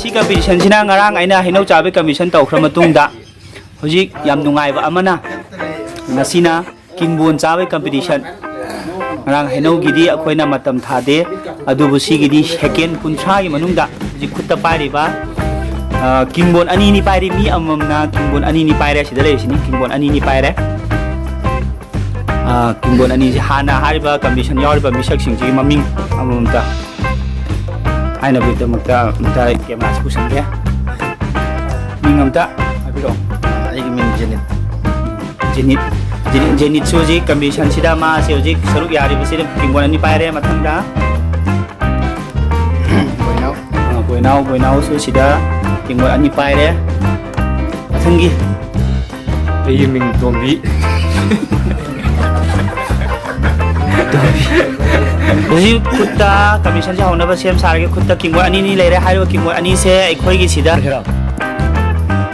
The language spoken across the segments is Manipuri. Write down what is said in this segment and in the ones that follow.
ꯃꯁꯤ ꯀꯝꯄꯤꯇꯤꯁꯟꯁꯤꯅ ꯉꯔꯥꯡ ꯑꯩꯅ ꯍꯩꯅꯧ ꯆꯥꯕꯩ ꯀꯝꯄꯤꯇꯤꯁꯟ ꯇꯧꯈ꯭ꯔ ꯃꯇꯨꯡꯗ ꯍꯧꯖꯤꯛ ꯌꯥꯝ ꯅꯨꯡꯉꯥꯏꯕ ꯑꯃꯅ ꯉꯁꯤꯅ ꯀꯤꯡꯕꯣꯟ ꯆꯥꯕꯩ ꯀꯝꯄꯤꯇꯤꯁꯟ ꯉꯔꯥꯡ ꯍꯩꯅꯧꯒꯤꯗꯤ ꯑꯩꯈꯣꯏꯅ ꯃꯇꯝ ꯊꯥꯗꯦ ꯑꯗꯨꯕꯨ ꯁꯤꯒꯤꯗꯤ ꯁꯦꯀꯦꯟ 30ꯒꯤ ꯃꯅꯨꯡꯗ ꯍꯧꯖꯤꯛ ꯈꯨꯠꯇ ꯄꯥꯏꯔꯤꯕ ꯀꯤꯡꯕꯣꯟ ꯑꯅꯤꯅꯤ ꯄꯥꯏꯔꯤ ꯃꯤ ꯑꯃꯃꯝꯅ ꯀꯤꯡꯕꯣꯟ ꯑꯅꯤꯅꯤ ꯄꯥꯏꯔꯦ ꯁꯤꯗ ꯂꯩꯔꯤꯁꯤꯅꯤ ꯀꯤꯡꯕꯣꯟ ꯑꯅꯤꯅꯤ ꯄꯥꯏꯔꯦ ꯀꯤꯡꯕꯣꯟ ꯑꯅꯤꯁꯤ ꯍꯥꯟꯅ ꯍꯥꯏꯔꯤꯕ ꯀꯝꯄꯤꯇꯤꯁꯟ ꯌꯥꯎꯔꯤꯕ ꯃꯤꯁꯛꯁꯤꯡꯁꯤꯒꯤ ꯃꯃꯤꯡ ꯑꯃꯃꯝꯇ ꯍꯥꯏꯅꯕꯒꯤꯗꯃꯛꯇ ꯑꯝꯇ ꯀꯦꯃꯦꯔꯥꯁꯤ ꯄꯨꯁꯟꯒꯦ ꯃꯤꯡ ꯑꯝꯇ ꯍꯥꯏꯕꯤꯔꯛꯑꯣ ꯑꯩꯒꯤ ꯃꯤꯡ ꯖꯦꯅꯤꯠ ꯖꯦꯅꯤꯠꯁꯨ ꯍꯧꯖꯤꯛ ꯀꯝꯄꯤꯇꯤꯁꯟꯁꯤꯗ ꯃꯥꯁꯤ ꯍꯧꯖꯤꯛ ꯁꯔꯨꯛ ꯌꯥꯔꯤꯕꯁꯤꯗ ꯀꯤꯡꯕꯣꯟ ꯑꯅꯤ ꯄꯥꯏꯔꯦ ꯃꯊꯪꯗ ꯕꯣꯏꯅꯥꯎꯁꯨ ꯁꯤꯗ ꯀꯤꯡꯕꯣꯟ ꯑꯅꯤ ꯄꯥꯏꯔꯦ ꯃꯊꯪꯒꯤ ꯑꯩꯒꯤ ꯃꯤꯡ ꯇꯣꯝꯕꯤ ꯍꯧꯖꯤꯛ ꯈꯨꯠꯇ ꯀꯝꯄꯤꯇꯤꯁꯟꯁꯦ ꯍꯧꯅꯕ ꯁꯦꯝ ꯁꯥꯔꯒꯦ ꯈꯨꯠꯇ ꯀꯤꯡꯕꯣꯟ ꯑꯅꯤꯅꯤ ꯂꯩꯔꯦ ꯍꯥꯏꯔꯤꯕ ꯀꯤꯡꯕꯣꯟ ꯑꯅꯤꯁꯦ ꯑꯩꯈꯣꯏꯒꯤ ꯁꯤꯗ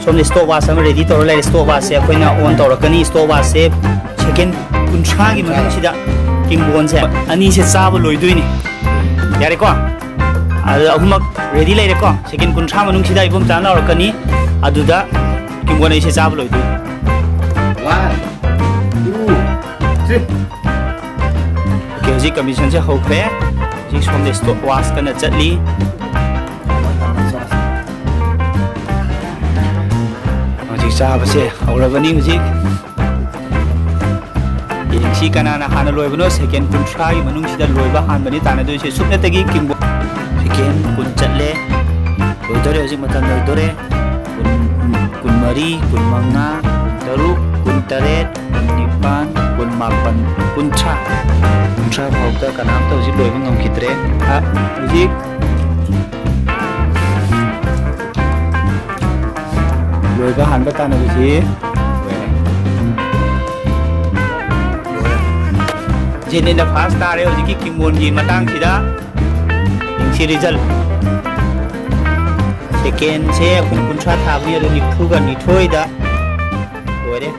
ꯁꯣꯝꯗ ꯁ꯭ꯇꯣꯞ ꯋꯥꯠꯆ ꯑꯃ ꯔꯦꯗꯤ ꯇꯧꯔ ꯂꯩꯔꯦ ꯁ꯭ꯇꯣꯞ ꯋꯥꯠꯆꯁꯦ ꯑꯩꯈꯣꯏꯅ ꯑꯣꯟ ꯇꯧꯔꯛꯀꯅꯤ ꯁ꯭ꯇꯣꯞ ꯋꯥꯠꯆꯁꯦ ꯁꯦꯀꯦꯟ 30ꯒꯤ ꯃꯅꯨꯡꯁꯤꯗ ꯀꯤꯡꯕꯣꯟꯁꯦ ꯑꯅꯤꯁꯦ ꯆꯥꯕ ꯂꯣꯏꯗꯣꯏꯅꯤ ꯌꯥꯔꯦꯀꯣ ꯑꯗꯨ ꯑꯍꯨꯝꯃꯛ ꯔꯦꯗꯤ ꯂꯩꯔꯦꯀꯣ ꯁꯦꯀꯦꯟ 30 ꯃꯅꯨꯡꯁꯤꯗ ꯏꯕꯣꯝ ꯆꯥꯅ ꯂꯧꯔꯛꯀꯅꯤ ꯑꯗꯨꯗ ꯀꯤꯡꯕꯣꯟ ꯑꯅꯤꯁꯦ ꯆꯥꯕ ꯂꯣꯏꯗꯣꯏꯅꯤ 1 2 3 ꯑꯣꯀꯦ ꯍꯧꯖꯤꯛ ꯀꯝꯄꯤꯇꯤꯁꯟꯁꯦ ꯍꯧꯈ꯭ꯔꯦ ꯍꯧꯖꯤꯛ ꯁꯣꯝꯗ ꯁ꯭ꯇꯣꯞ ꯋꯥꯠꯆ ꯀꯟꯅ ꯆꯠꯂꯤ ꯍꯧꯖꯤꯛ ꯆꯥꯕꯁꯦ ꯍꯧꯔꯕꯅꯤ ꯍꯧꯖꯤꯛ ꯌꯦꯡꯁꯤ ꯀꯅꯥꯅ ꯍꯥꯟꯅ ꯂꯣꯏꯕꯅꯣ ꯁꯦꯀꯦꯟ 30ꯒꯤ ꯃꯅꯨꯡꯁꯤꯗ ꯂꯣꯏꯕ ꯍꯥꯟꯕꯅꯤ ꯇꯥꯟꯅꯗꯣꯏꯁꯦ ꯁꯨꯞꯅꯇꯒꯤ ꯀꯤꯡꯕꯣꯟ ꯁꯦꯀꯦꯟ 10 ꯆꯠꯂꯦ ꯂꯣꯏꯗꯣꯔꯦ ꯍꯧꯖꯤꯛ ꯃꯇꯝ ꯂꯣꯏꯗꯣꯔꯦ 24 25 26 19 фауꯗ ꯀꯅꯥꯝꯇ ꯍꯧꯖꯤꯛ ꯂꯣꯏꯕ ꯉꯝꯈꯤꯗ꯭ꯔꯦ ꯍꯧꯖꯤꯛ ꯂꯣꯏꯕ ꯍꯥꯟꯕ ꯇꯥꯟꯅꯕꯁꯤ ꯖꯦꯅꯤꯠꯅ ꯐꯥꯔꯁ ꯇꯥꯔꯦ ꯍꯧꯖꯤꯛꯀꯤ ꯀꯤꯡꯕꯣꯟꯒꯤ ꯃꯇꯥꯡꯁꯤꯗ ꯌꯦꯡꯁꯤ ꯔꯤꯖꯜ ꯁꯦꯀꯦꯟꯁꯦ 30 ꯊꯥꯕꯅꯤ ꯑꯗꯨ 92ꯗ ꯂꯣꯏꯔꯦ